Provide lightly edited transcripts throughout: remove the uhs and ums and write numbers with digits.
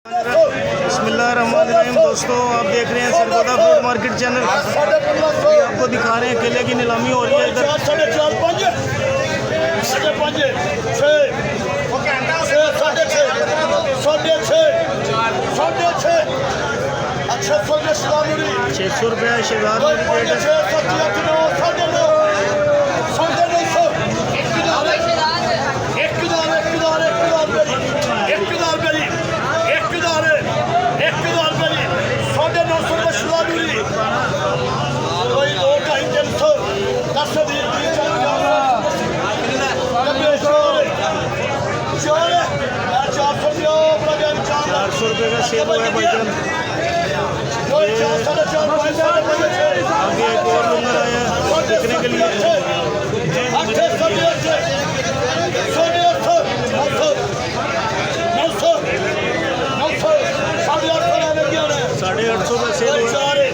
बिस्मिल्लाहिर्रहमानिर्रहीम। दोस्तों, आप देख रहे हैं सरगोदा फ्रूट मार्केट चैनल। आपको दिखा रहे हैं केले की नीलामी हो रही है इधर। ₹600 शेजार ₹400 का सेल हुआ है भाईजान। आगे एक और लंगर आया देखने के लिए। ₹850 का सेल हुआ है।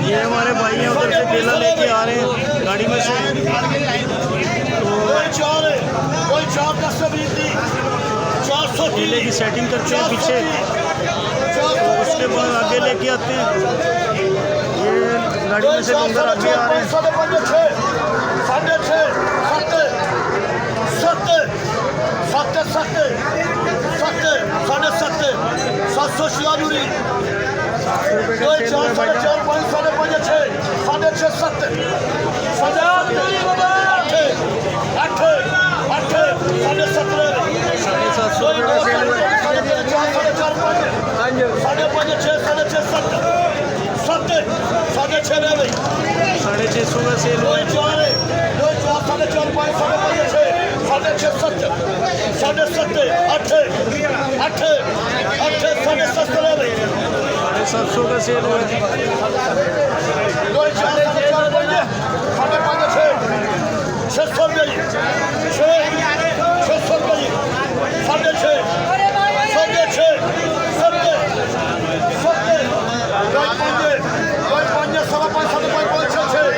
ये हमारे भाई हैं उधर से केला लेके आ रहे हैं गाड़ी में से। तो केले की सेटिंग करते हैं पीछे, तो उसके बाद आगे लेके आते हैं। ये गाड़ी में से लंगर आगे आ रहे हैं। ₹650 का सेल हुआ है। ₹750 का सेल हुआ है।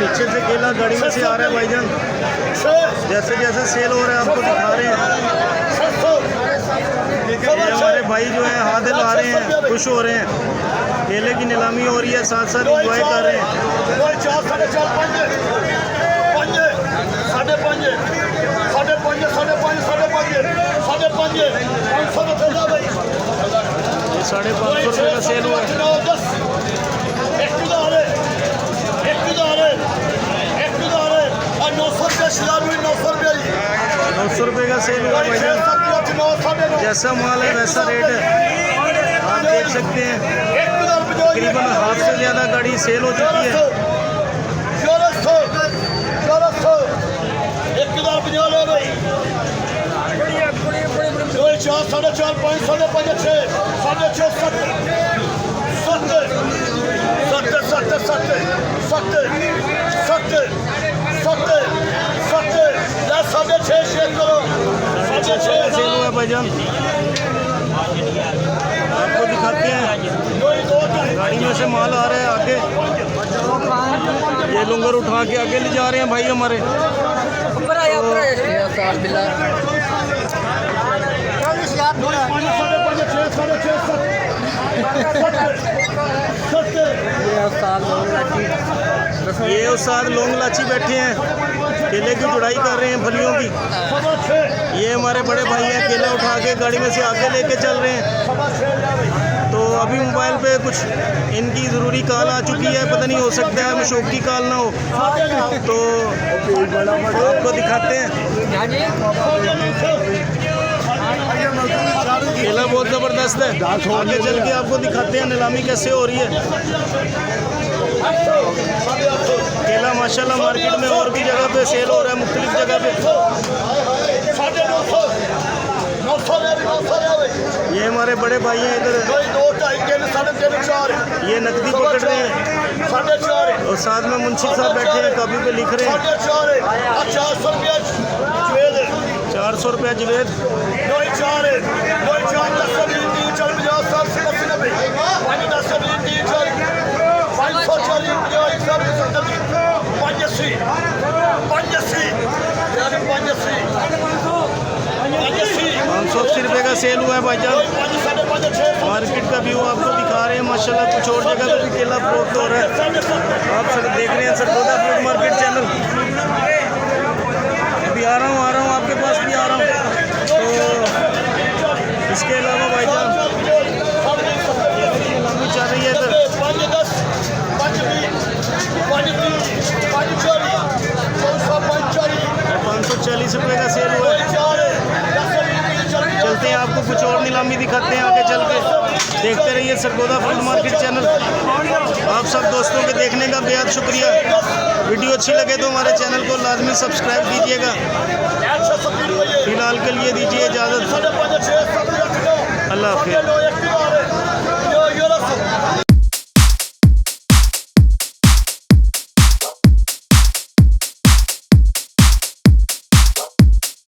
पीछे से केला गाड़ी में से आ रहा है भाईजान। जैसे जैसे सेल हो रहा है आपको दिखा रहे हैं। ये हमारे भाई जो हैं हाथ हिला रहे हैं, खुश हो रहे हैं। केले की नीलामी हो रही है, साथ साथ इंजॉय कर रहे हैं। ये ₹550 का सेल हुआ है। ₹900 का सेल हुआ है। जैसा माल है वैसा रेट है, आप देख सकते हैं। तकरीबन हाफ से ज़्यादा गाड़ी सेल हो चुकी है। सेल हुआ है भाईजान। आपको दिखाते हैं, गाड़ी में से माल आ रहा है आगे। ये लंगर उठा के आगे ले जा रहे हैं भाई हमारे। ये उस्ताद लौंग लाची बैठे हैं, केले की जुड़ाई कर रहे हैं फलियों की। ये हमारे बड़े भाई हैं, केला उठा के गाड़ी में से आगे लेके चल रहे हैं। तो अभी मोबाइल पे कुछ इनकी ज़रूरी कॉल आ चुकी है, पता नहीं हो सकता है मशोक की कॉल ना हो, तो आपको दिखाते हैं। केला बहुत ज़बरदस्त है, आगे चल के आपको दिखाते हैं नीलामी कैसे हो रही है। केला माशाल्लाह मार्केट में और भी जगह पे सेल हो रहा है, मुख्तलिफ जगह पे। ये हमारे बड़े भाई हैं इधर, ये नकदी पकड़ रहे हैं और साथ में मुंशी साहब बैठे हैं, कॉपी पे लिख रहे हैं। ₹400 जवेद। 580 रुपये का सेल हुआ है भाईजान। मार्केट का व्यू आपको दिखा रहे हैं माशाल्लाह। कुछ और जगह पर भी केला फरोख्त हो रहा है। आप सब देख रहे हैं सरगोदा फ्रूट मार्केट चैनल। अभी आ रहा हूँ आपके पास भी आ रहा हूँ। तो इसके अलावा भाईजान नीलामी चल रही है इधर। 540 रुपये का सेल हुआ है। चलते हैं, आपको कुछ और नीलामी दिखाते हैं आगे चल के। देखते रहिए सरगोदा फ्रूट मार्केट चैनल। आप सब दोस्तों के देखने का बेहद शुक्रिया। वीडियो अच्छी लगे तो हमारे चैनल को लाजमी सब्सक्राइब कीजिएगा। फिलहाल के लिए दीजिए इजाज़त। अल्लाह हाफ़िज़।